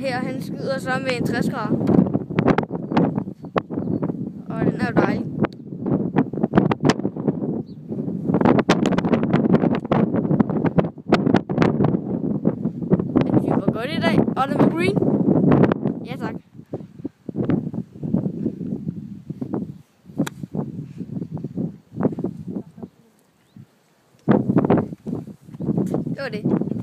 her, han skyder så med en 60 grader. Og den er jo dejlig. Den dyber godt i dag. Oliver Green. Ja tak. Det var det.